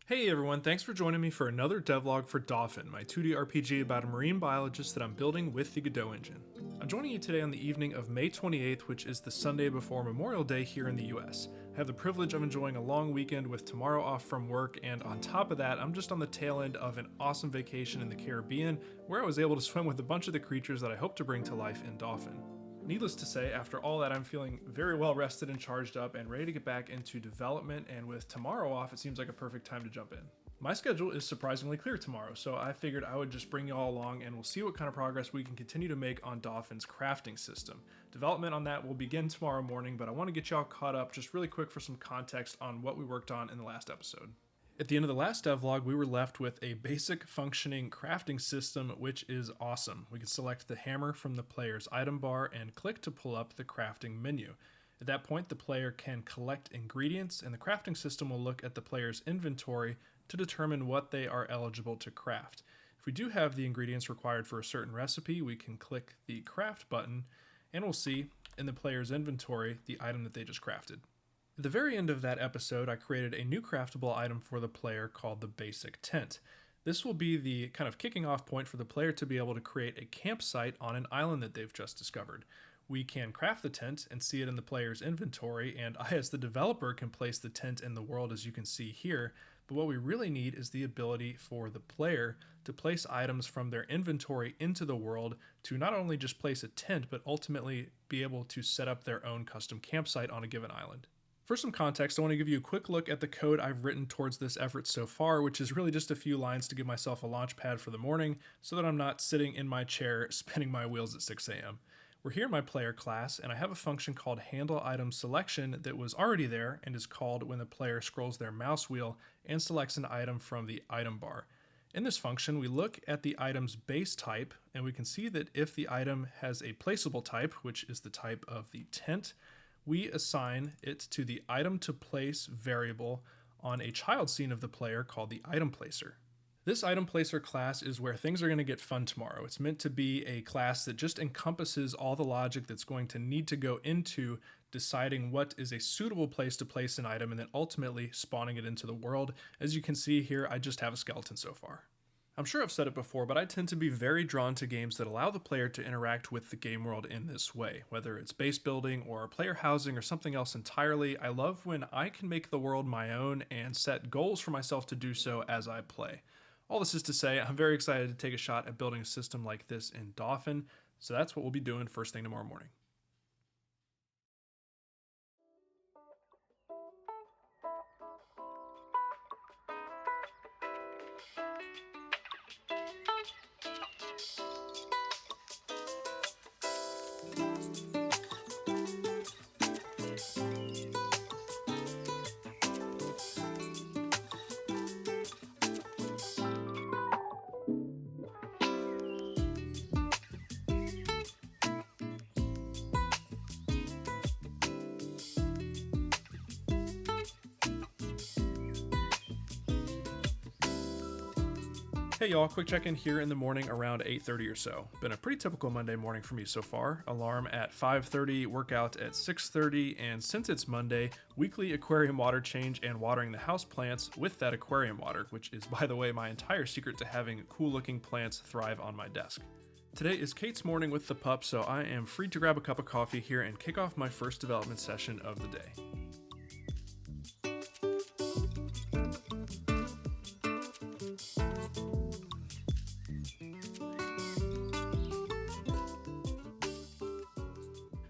Hey everyone, thanks for joining me for another devlog for Dauphin, my 2D RPG about a marine biologist that I'm building with the Godot engine. I'm joining you today on the evening of May 28th, which is the Sunday before Memorial Day here in the US. I have the privilege of enjoying a long weekend with tomorrow off from work, and on top of that, I'm just on the tail end of an awesome vacation in the Caribbean where I was able to swim with a bunch of the creatures that I hope to bring to life in Dauphin. Needless to say, after all that, I'm feeling very well rested and charged up and ready to get back into development, and with tomorrow off, it seems like a perfect time to jump in. My schedule is surprisingly clear tomorrow, so I figured I would just bring you all along and we'll see what kind of progress we can continue to make on Dauphin's crafting system. Development on that will begin tomorrow morning, but I want to get y'all caught up just really quick for some context on what we worked on in the last episode. At the end of the last devlog, we were left with a basic functioning crafting system, which is awesome. We can select the hammer from the player's item bar and click to pull up the crafting menu. At that point, the player can collect ingredients, and the crafting system will look at the player's inventory to determine what they are eligible to craft. If we do have the ingredients required for a certain recipe, we can click the craft button, and we'll see in the player's inventory the item that they just crafted. At the very end of that episode, I created a new craftable item for the player called the Basic Tent. This will be the kind of kicking off point for the player to be able to create a campsite on an island that they've just discovered. We can craft the tent and see it in the player's inventory, and I as the developer can place the tent in the world as you can see here, but what we really need is the ability for the player to place items from their inventory into the world to not only just place a tent, but ultimately be able to set up their own custom campsite on a given island. For some context, I want to give you a quick look at the code I've written towards this effort so far, which is really just a few lines to give myself a launch pad for the morning so that I'm not sitting in my chair spinning my wheels at 6 a.m. We're here in my player class, and I have a function called handle item selection that was already there and is called when the player scrolls their mouse wheel and selects an item from the item bar. In this function, we look at the item's base type, and we can see that if the item has a placeable type, which is the type of the tent, we assign it to the item to place variable on a child scene of the player called the item placer. This item placer class is where things are going to get fun tomorrow. It's meant to be a class that just encompasses all the logic that's going to need to go into deciding what is a suitable place to place an item and then ultimately spawning it into the world. As you can see here, I just have a skeleton so far. I'm sure I've said it before, but I tend to be very drawn to games that allow the player to interact with the game world in this way. Whether it's base building or player housing or something else entirely, I love when I can make the world my own and set goals for myself to do so as I play. All this is to say, I'm very excited to take a shot at building a system like this in Dauphin, so that's what we'll be doing first thing tomorrow morning. Hey y'all, quick check-in here in the morning around 8:30 or so. Been a pretty typical Monday morning for me so far. Alarm at 5:30, workout at 6:30, and since it's Monday, weekly aquarium water change and watering the house plants with that aquarium water, which is, by the way, my entire secret to having cool-looking plants thrive on my desk. Today is Kate's morning with the pup, so I am free to grab a cup of coffee here and kick off my first development session of the day.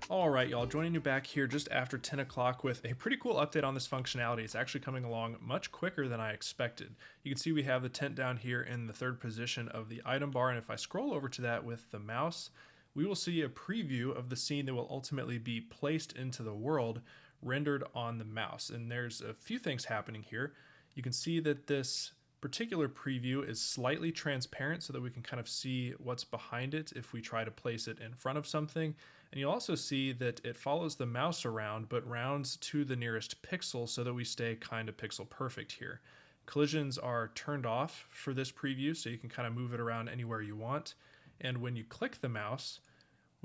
Alright y'all, joining you back here just after 10 o'clock with a pretty cool update on this functionality. It's actually coming along much quicker than I expected. You can see we have the tent down here in the third position of the item bar, and if I scroll over to that with the mouse, we will see a preview of the scene that will ultimately be placed into the world rendered on the mouse. And there's a few things happening here. You can see that this particular preview is slightly transparent so that we can kind of see what's behind it if we try to place it in front of something. And you'll also see that it follows the mouse around but rounds to the nearest pixel so that we stay kind of pixel perfect here. Collisions are turned off for this preview so you can kind of move it around anywhere you want. And when you click the mouse,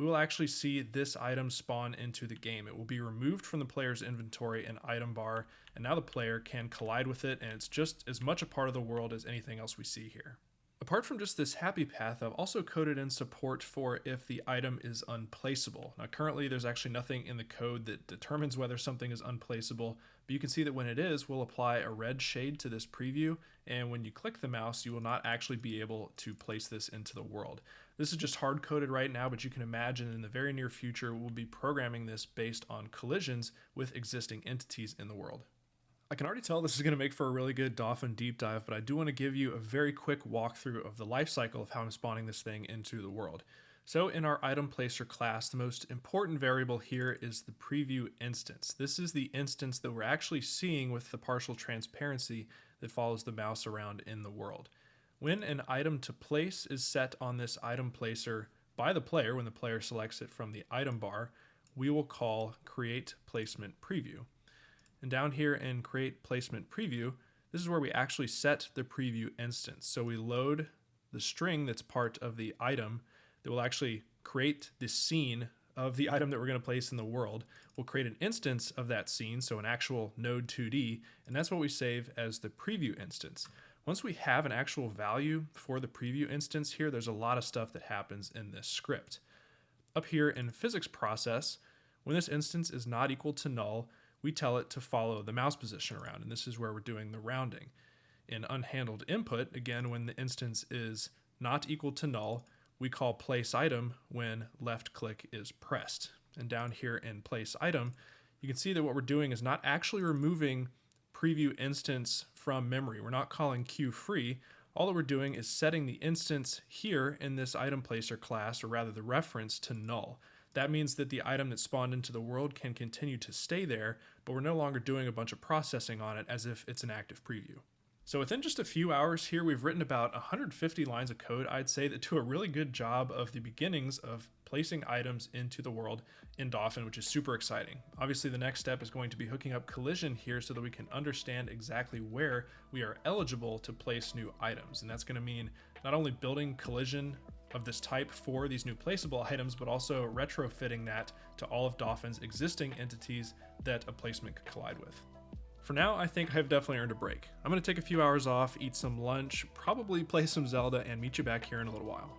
we will actually see this item spawn into the game. It will be removed from the player's inventory and item bar, and now the player can collide with it, and it's just as much a part of the world as anything else we see here. Apart from just this happy path, I've also coded in support for if the item is unplaceable. Now currently there's actually nothing in the code that determines whether something is unplaceable, but you can see that when it is, we'll apply a red shade to this preview, and when you click the mouse, you will not actually be able to place this into the world. This is just hard-coded right now, but you can imagine in the very near future, we'll be programming this based on collisions with existing entities in the world. I can already tell this is going to make for a really good Dauphin deep dive, but I do want to give you a very quick walkthrough of the life cycle of how I'm spawning this thing into the world. So in our item placer class, the most important variable here is the preview instance. This is the instance that we're actually seeing with the partial transparency that follows the mouse around in the world. When an item to place is set on this item placer by the player, when the player selects it from the item bar, we will call create placement preview. And down here in create placement preview, this is where we actually set the preview instance. So we load the string that's part of the item that will actually create the scene of the item that we're going to place in the world. We'll create an instance of that scene, so an actual node 2D, and that's what we save as the preview instance. Once we have an actual value for the preview instance here, there's a lot of stuff that happens in this script. Up here in physics process, when this instance is not equal to null, we tell it to follow the mouse position around, and this is where we're doing the rounding. In unhandled input, again, when the instance is not equal to null, we call place item when left click is pressed. And down here in place item, you can see that what we're doing is not actually removing preview instance from memory. We're not calling queue free. All that we're doing is setting the instance here in this item placer class, or rather the reference, to null. That means that the item that spawned into the world can continue to stay there, but we're no longer doing a bunch of processing on it as if it's an active preview. So within just a few hours here, we've written about 150 lines of code, I'd say, that do a really good job of the beginnings of placing items into the world in Dauphin, which is super exciting. Obviously, the next step is going to be hooking up collision here so that we can understand exactly where we are eligible to place new items. And that's going to mean not only building collision of this type for these new placeable items, but also retrofitting that to all of Dauphin's existing entities that a placement could collide with. For now, I think I've definitely earned a break. I'm going to take a few hours off, eat some lunch, probably play some Zelda, and meet you back here in a little while.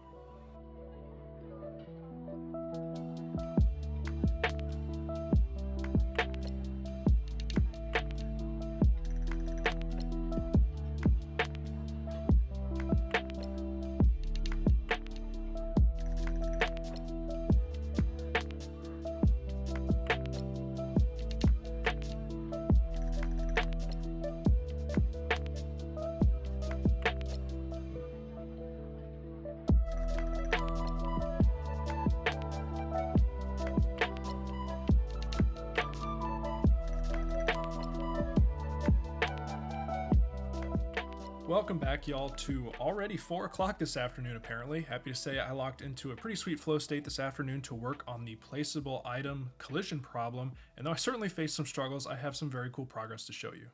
Welcome back, y'all, to already 4 o'clock this afternoon, apparently. Happy to say I locked into a pretty sweet flow state this afternoon to work on the placeable item collision problem, and though I certainly faced some struggles, I have some very cool progress to show you.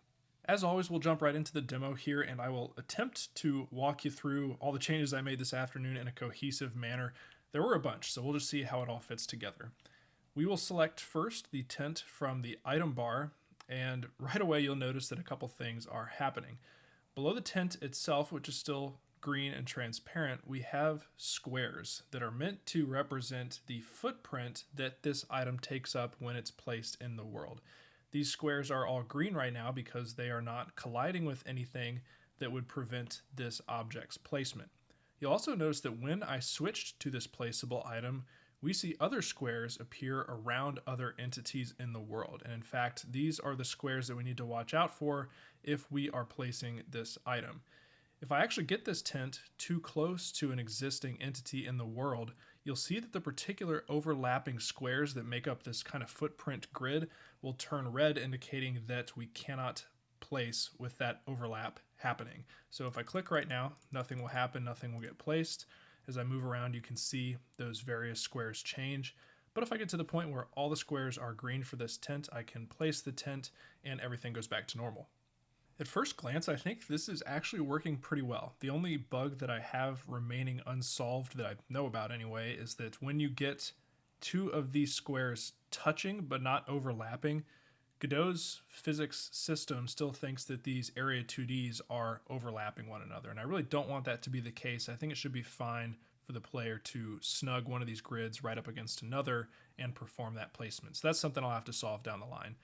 As always, we'll jump right into the demo here, and I will attempt to walk you through all the changes I made this afternoon in a cohesive manner. There were a bunch, so we'll just see how it all fits together. We will select first the tent from the item bar, and right away you'll notice that a couple things are happening. Below the tent itself, which is still green and transparent, we have squares that are meant to represent the footprint that this item takes up when it's placed in the world. These squares are all green right now because they are not colliding with anything that would prevent this object's placement. You'll also notice that when I switched to this placeable item, we see other squares appear around other entities in the world. And in fact, these are the squares that we need to watch out for if we are placing this item. If I actually get this tent too close to an existing entity in the world, you'll see that the particular overlapping squares that make up this kind of footprint grid will turn red, indicating that we cannot place with that overlap happening. So if I click right now, nothing will happen, nothing will get placed. As I move around, you can see those various squares change. But if I get to the point where all the squares are green for this tent, I can place the tent and everything goes back to normal. At first glance, I think this is actually working pretty well. The only bug that I have remaining unsolved that I know about anyway is that when you get two of these squares touching but not overlapping, Godot's physics system still thinks that these area 2Ds are overlapping one another, and I really don't want that to be the case. I think it should be fine for the player to snug one of these grids right up against another and perform that placement. So that's something I'll have to solve down the line.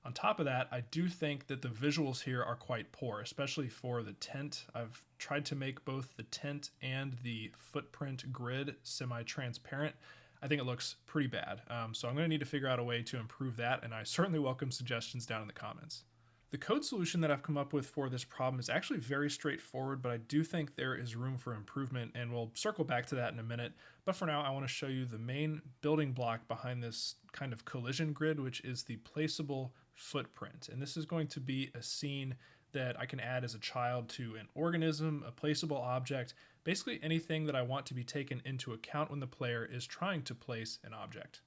On top of that, I do think that the visuals here are quite poor, especially for the tent. I've tried to make both the tent and the footprint grid semi-transparent. I think it looks pretty bad. So I'm going to need to figure out a way to improve that, and I certainly welcome suggestions down in the comments. The code solution that I've come up with for this problem is actually very straightforward, but I do think there is room for improvement, and we'll circle back to that in a minute. But for now, I want to show you the main building block behind this kind of collision grid, which is the Placeable Footprint. And this is going to be a scene that I can add as a child to an organism, a placeable object, basically anything that I want to be taken into account when the player is trying to place an object.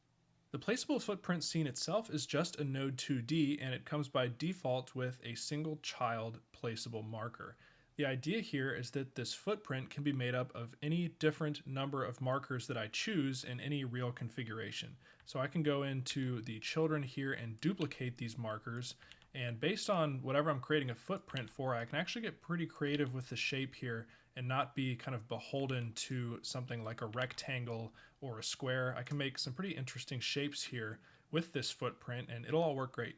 The Placeable Footprint scene itself is just a node 2D, and it comes by default with a single child placeable marker. The idea here is that this footprint can be made up of any different number of markers that I choose in any real configuration. So I can go into the children here and duplicate these markers, and based on whatever I'm creating a footprint for, I can actually get pretty creative with the shape here and not be kind of beholden to something like a rectangle or a square. I can make some pretty interesting shapes here with this footprint, and it'll all work great.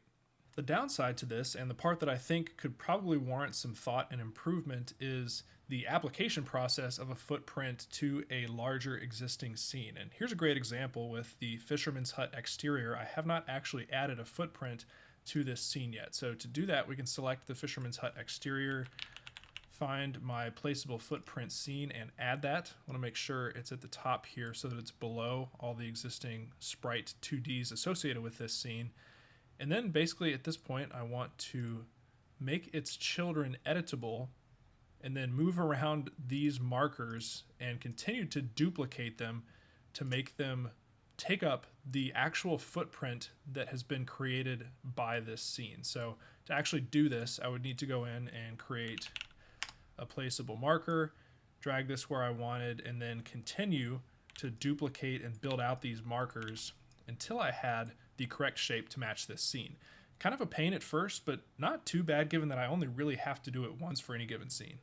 The downside to this, and the part that I think could probably warrant some thought and improvement, is the application process of a footprint to a larger existing scene. And here's a great example with the Fisherman's Hut exterior. I have not actually added a footprint to this scene yet. So to do that, we can select the Fisherman's Hut exterior, find my Placeable Footprint scene, and add that. I want to make sure it's at the top here so that it's below all the existing sprite 2Ds associated with this scene. And then basically at this point, I want to make its children editable and then move around these markers and continue to duplicate them to make them take up the actual footprint that has been created by this scene. So to actually do this, I would need to go in and create a placeable marker, drag this where I wanted, and then continue to duplicate and build out these markers until I had the correct shape to match this scene. Kind of a pain at first, but not too bad given that I only really have to do it once for any given scene.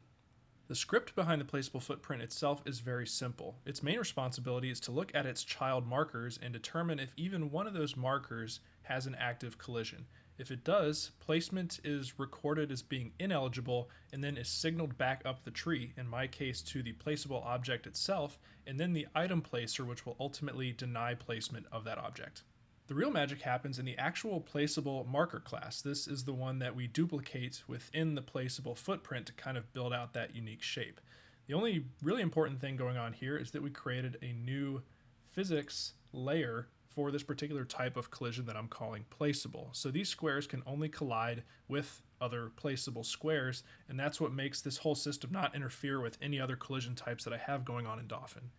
The script behind the Placeable Footprint itself is very simple. Its main responsibility is to look at its child markers and determine if even one of those markers has an active collision. If it does, placement is recorded as being ineligible and then is signaled back up the tree, in my case to the placeable object itself, and then the item placer, which will ultimately deny placement of that object. The real magic happens in the actual placeable marker class. This is the one that we duplicate within the Placeable Footprint to kind of build out that unique shape. The only really important thing going on here is that we created a new physics layer for this particular type of collision that I'm calling placeable. So these squares can only collide with other placeable squares, and that's what makes this whole system not interfere with any other collision types that I have going on in Dauphin.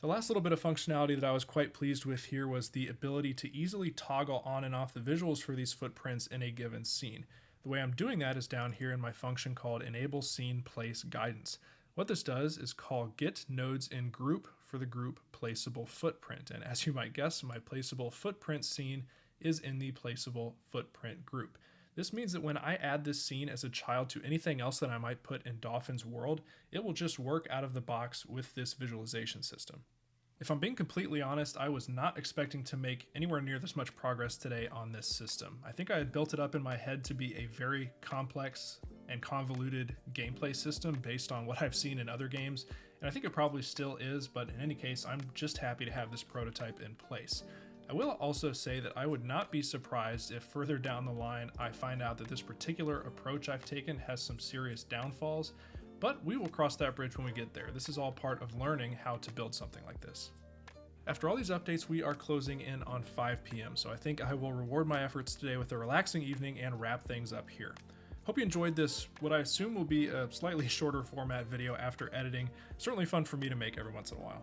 The last little bit of functionality that I was quite pleased with here was the ability to easily toggle on and off the visuals for these footprints in a given scene. The way I'm doing that is down here in my function called enable scene place guidance. What this does is call get nodes in group for the group placeable footprint. And as you might guess, my placeable footprint scene is in the placeable footprint group. This means that when I add this scene as a child to anything else that I might put in Dauphin's world, it will just work out of the box with this visualization system. If I'm being completely honest, I was not expecting to make anywhere near this much progress today on this system. I think I had built it up in my head to be a very complex and convoluted gameplay system based on what I've seen in other games, and I think it probably still is, but in any case, I'm just happy to have this prototype in place. I will also say that I would not be surprised if further down the line I find out that this particular approach I've taken has some serious downfalls, but we will cross that bridge when we get there. This is all part of learning how to build something like this. After all these updates, we are closing in on 5 p.m., so I think I will reward my efforts today with a relaxing evening and wrap things up here. Hope you enjoyed this, what I assume will be a slightly shorter format video after editing. Certainly fun for me to make every once in a while.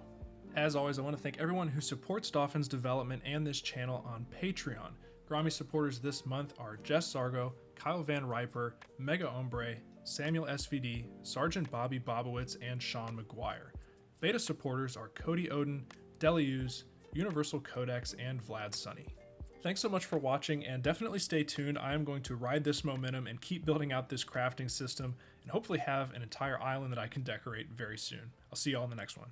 As always, I want to thank everyone who supports Dauphin's development and this channel on Patreon. Grommy supporters this month are Jess Sargo, Kyle Van Riper, Mega Ombre, Samuel SVD, Sergeant Bobby Bobowitz, and Sean McGuire. Beta supporters are Cody Odin, Delius, Universal Codex, and Vlad Sunny. Thanks so much for watching, and definitely stay tuned. I am going to ride this momentum and keep building out this crafting system, and hopefully have an entire island that I can decorate very soon. I'll see you all in the next one.